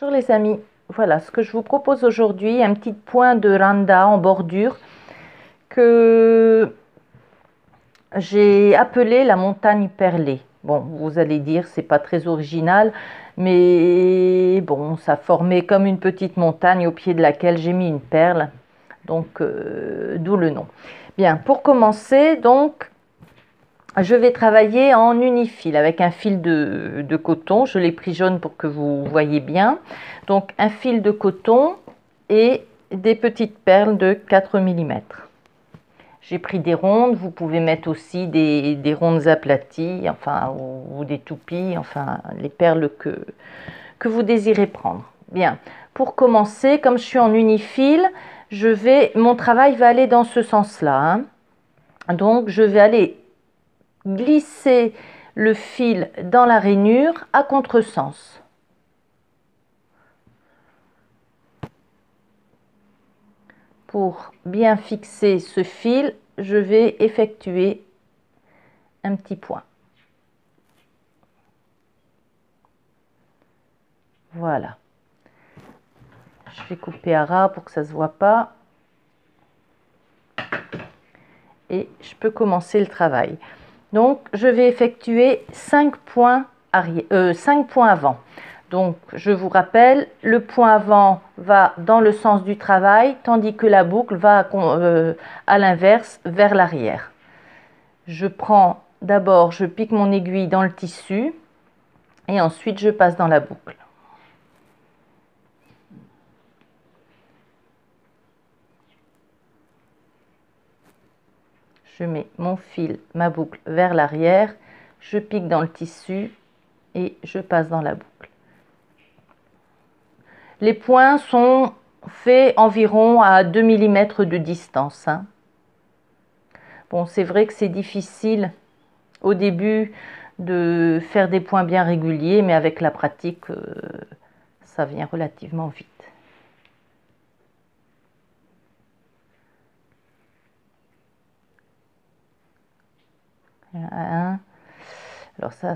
Bonjour les amis, voilà ce que je vous propose aujourd'hui, un petit point de randa en bordure que j'ai appelé la montagne perlée. Bon, vous allez dire c'est pas très original, mais bon, ça formait comme une petite montagne au pied de laquelle j'ai mis une perle, donc d'où le nom. Bien, pour commencer, donc je vais travailler en unifil avec un fil de coton. Je l'ai pris jaune pour que vous voyez bien. Donc un fil de coton et des petites perles de 4 mm. J'ai pris des rondes. Vous pouvez mettre aussi des rondes aplaties, enfin, ou des toupies, enfin les perles que vous désirez prendre. Bien, pour commencer, comme je suis en unifil, mon travail va aller dans ce sens-là, hein. Donc je vais aller glisser le fil dans la rainure à contresens. Pour bien fixer ce fil, je vais effectuer un petit point. Voilà. Je vais couper à ras pour que ça ne se voit pas. Et je peux commencer le travail. Donc, je vais effectuer 5 points, 5 points avant. Donc, je vous rappelle, le point avant va dans le sens du travail, tandis que la boucle va à l'inverse, vers l'arrière. Je prends d'abord, je pique mon aiguille dans le tissu et ensuite je passe dans la boucle. Je mets mon fil, ma boucle vers l'arrière, je pique dans le tissu et je passe dans la boucle. Les points sont faits environ à 2 mm de distance, hein. Bon, c'est vrai que c'est difficile au début de faire des points bien réguliers, mais avec la pratique, ça vient relativement vite. Alors ça,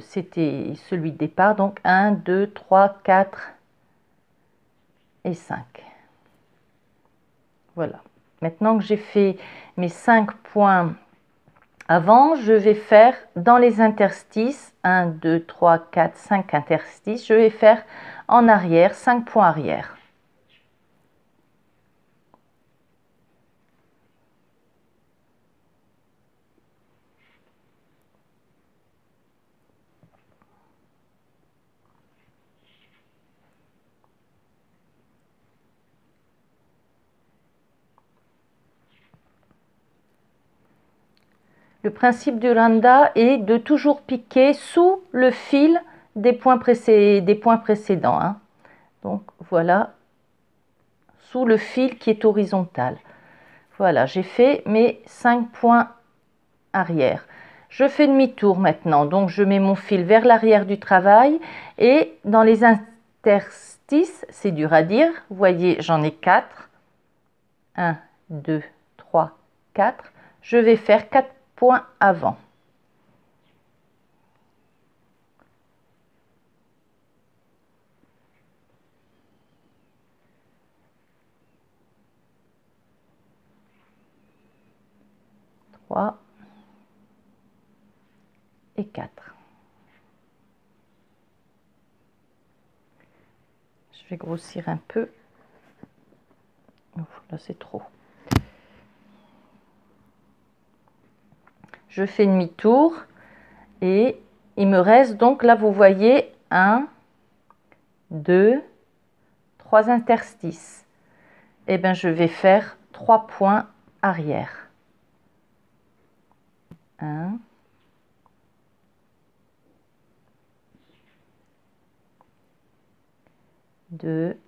c'était celui de départ, donc 1, 2, 3, 4 et 5. Voilà. Maintenant que j'ai fait mes 5 points avant, je vais faire dans les interstices, 1, 2, 3, 4, 5 interstices, je vais faire en arrière, 5 points arrière. Le principe du randa est de toujours piquer sous le fil des points précédents, hein. Donc voilà, sous le fil qui est horizontal. Voilà, j'ai fait mes 5 points arrière. Je fais demi-tour maintenant, donc je mets mon fil vers l'arrière du travail et dans les interstices, c'est dur à dire, vous voyez, j'en ai 4. 1, 2, 3, 4. Je vais faire 4 points avant. Et 4. Je vais grossir un peu. Ouf, là c'est trop. Je fais demi-tour et il me reste donc là vous voyez 1, 2, 3 interstices. Et bien je vais faire 3 points arrière. 1, 2,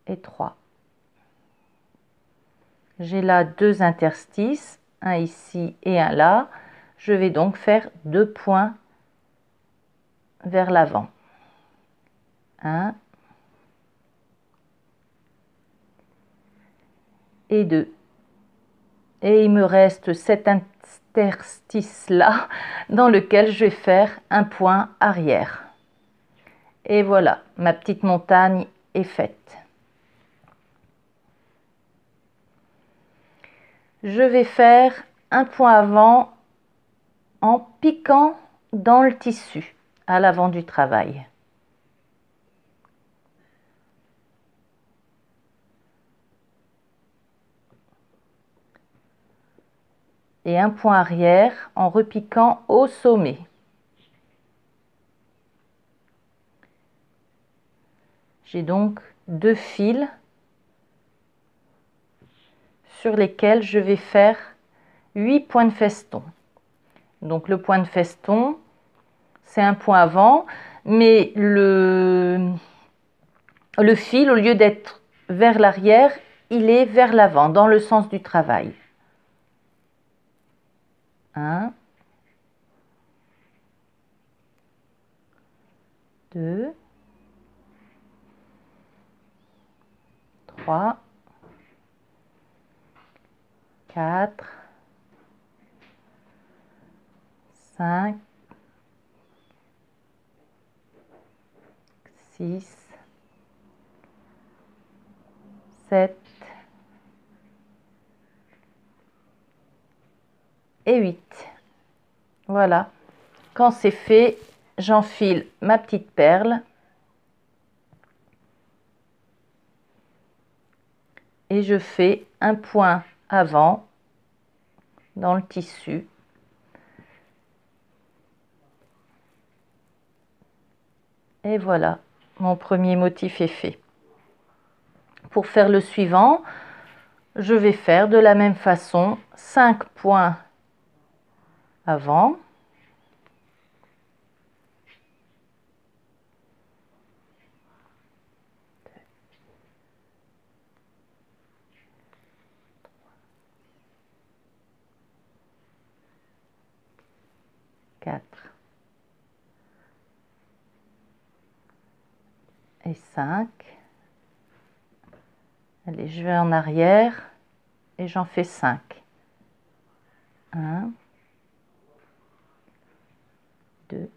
et 3. J'ai là 2 interstices, un ici et un là. Je vais donc faire 2 points vers l'avant. 1 et 2. Et il me reste cet interstice là dans lequel je vais faire un point arrière. Et voilà, ma petite montagne est faite. Je vais faire un point avant en piquant dans le tissu à l'avant du travail. Et un point arrière en repiquant au sommet. J'ai donc 2 fils sur lesquels je vais faire 8 points de feston. Donc le point de feston, c'est un point avant, mais le fil, au lieu d'être vers l'arrière, il est vers l'avant, dans le sens du travail. 1, 2, 3, 4, 5, 6, 7 et 8. Voilà. Quand c'est fait, j'enfile ma petite perle et je fais un point avant dans le tissu. Et voilà, mon premier motif est fait. Pour faire le suivant, je vais faire de la même façon 5 points avant. Quatre et 5. Allez, je vais en arrière et j'en fais 5. 1, 2,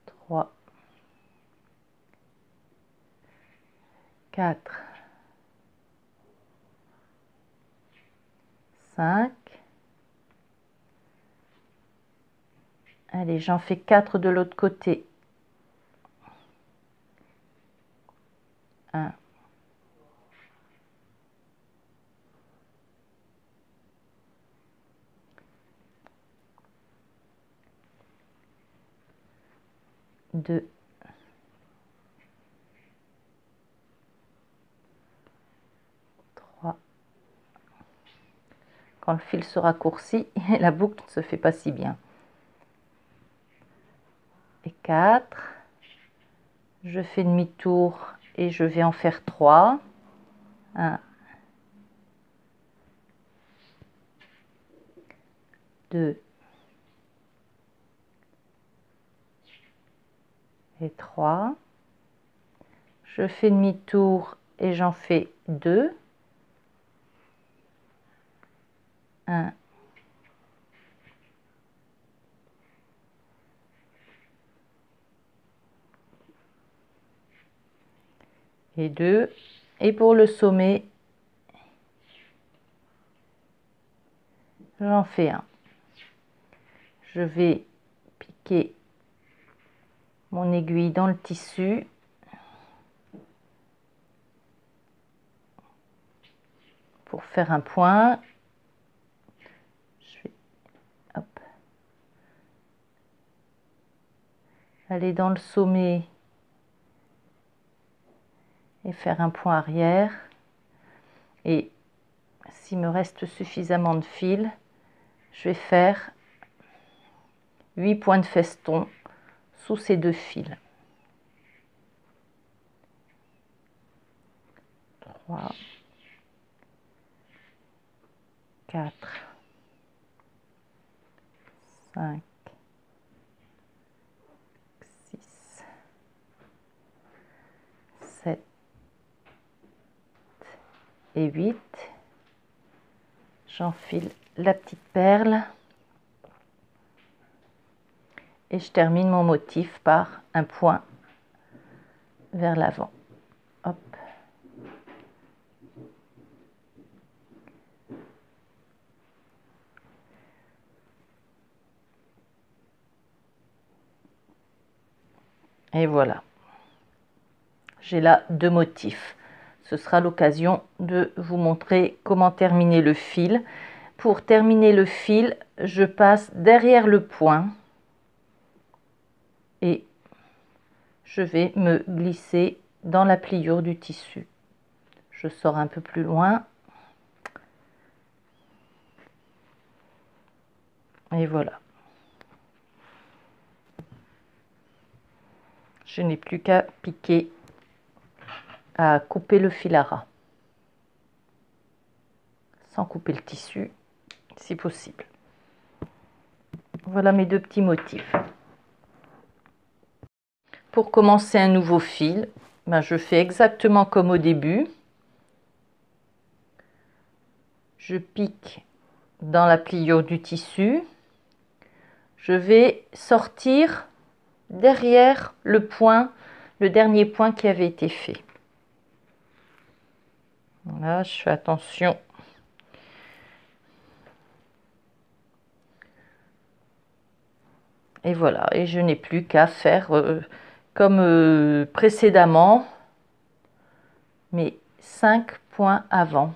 3, 4, 5. Allez, j'en fais 4 de l'autre côté. 1, 2, 3. Quand le fil se raccourcit, la boucle ne se fait pas si bien. Et 4. Je fais demi-tour et je vais en faire 3. 1, 2 et 3. Je fais demi-tour et j'en fais 2. 1, 2. Et pour le sommet, j'en fais 1. Je vais piquer mon aiguille dans le tissu. Pour faire un point. Je vais aller dans le sommet et faire un point arrière. Et s'il me reste suffisamment de fil, je vais faire 8 points de feston sous ces 2 fils. 3, 4, 5, 6, 7 et 8. J'enfile la petite perle et je termine mon motif par un point vers l'avant. Hop. Et voilà. J'ai là 2 motifs. Ce sera l'occasion de vous montrer comment terminer le fil. Pour terminer le fil, je passe derrière le point et je vais me glisser dans la pliure du tissu. Je sors un peu plus loin. Et voilà. Je n'ai plus qu'à piquer, à couper le fil à ras. Sans couper le tissu, si possible. Voilà mes 2 petits motifs. Pour commencer un nouveau fil, je fais exactement comme au début. Je pique dans la pliure du tissu. Je vais sortir derrière le point, le dernier point qui avait été fait. Voilà, je fais attention. Et voilà, et je n'ai plus qu'à faire comme précédemment, mes 5 points avant.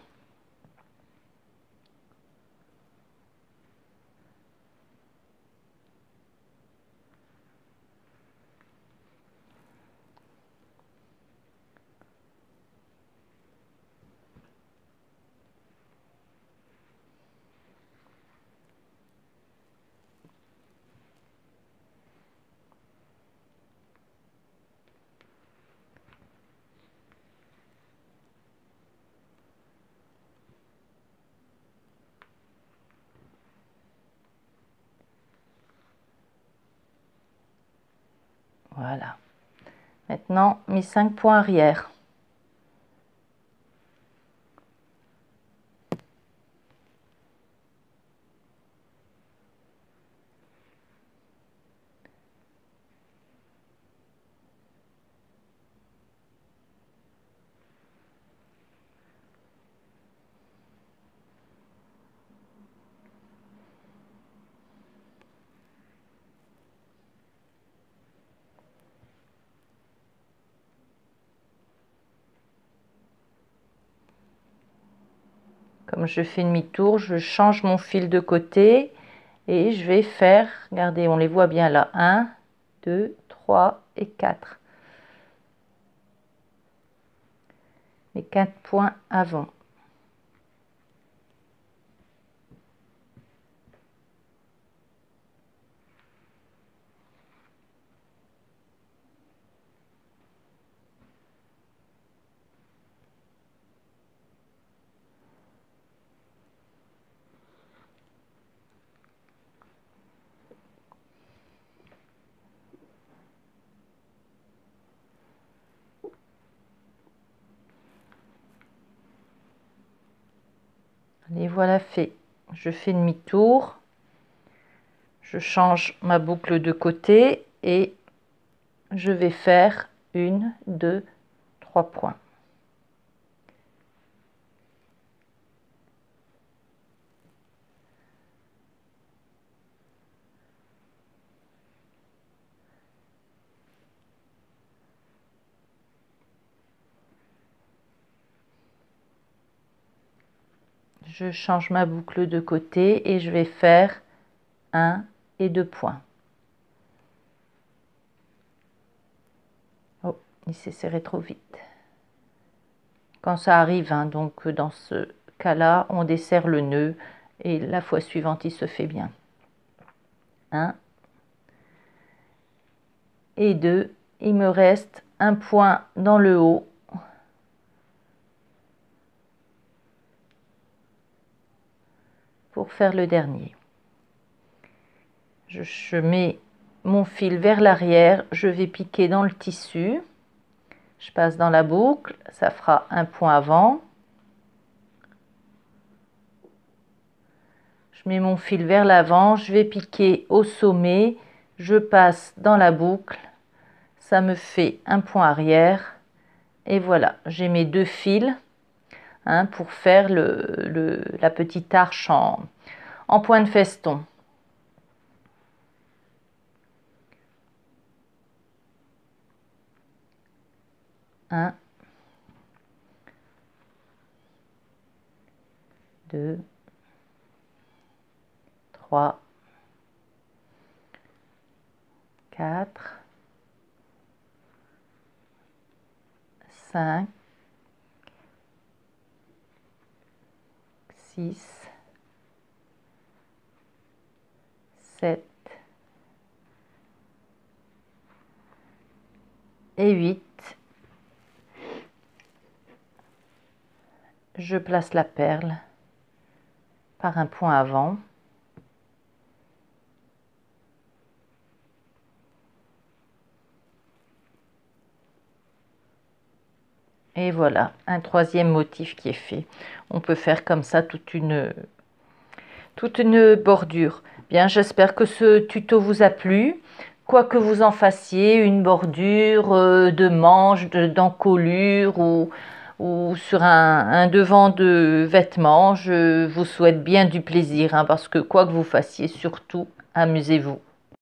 Voilà. Maintenant, mes 5 points arrière. Comme je fais demi-tour, je change mon fil de côté et je vais faire, regardez, on les voit bien là, 1, 2, 3 et 4. Les 4 points avant. Et voilà fait. Je fais demi-tour. Je change ma boucle de côté et je vais faire 1, 2, 3 points. Je change ma boucle de côté et je vais faire 1 et 2 points. Oh, il s'est serré trop vite. Quand ça arrive, hein, donc dans ce cas-là, on desserre le nœud et la fois suivante, il se fait bien. 1 et 2. Il me reste un point dans le haut. Pour faire le dernier. Je mets mon fil vers l'arrière, je vais piquer dans le tissu, je passe dans la boucle, ça fera un point avant, Je mets mon fil vers l'avant, je vais piquer au sommet, je passe dans la boucle, ça me fait un point arrière et voilà, j'ai mes deux fils hein, pour faire la petite arche en point de feston. Un, deux, trois, quatre, 5, 6, 7 et 8. Je place la perle par un point avant. Et voilà, un troisième motif qui est fait. On peut faire comme ça toute une bordure. Bien, j'espère que ce tuto vous a plu. Quoi que vous en fassiez, une bordure de manches, d'encolure ou sur un devant de vêtements, je vous souhaite bien du plaisir hein, parce que quoi que vous fassiez, surtout, amusez-vous.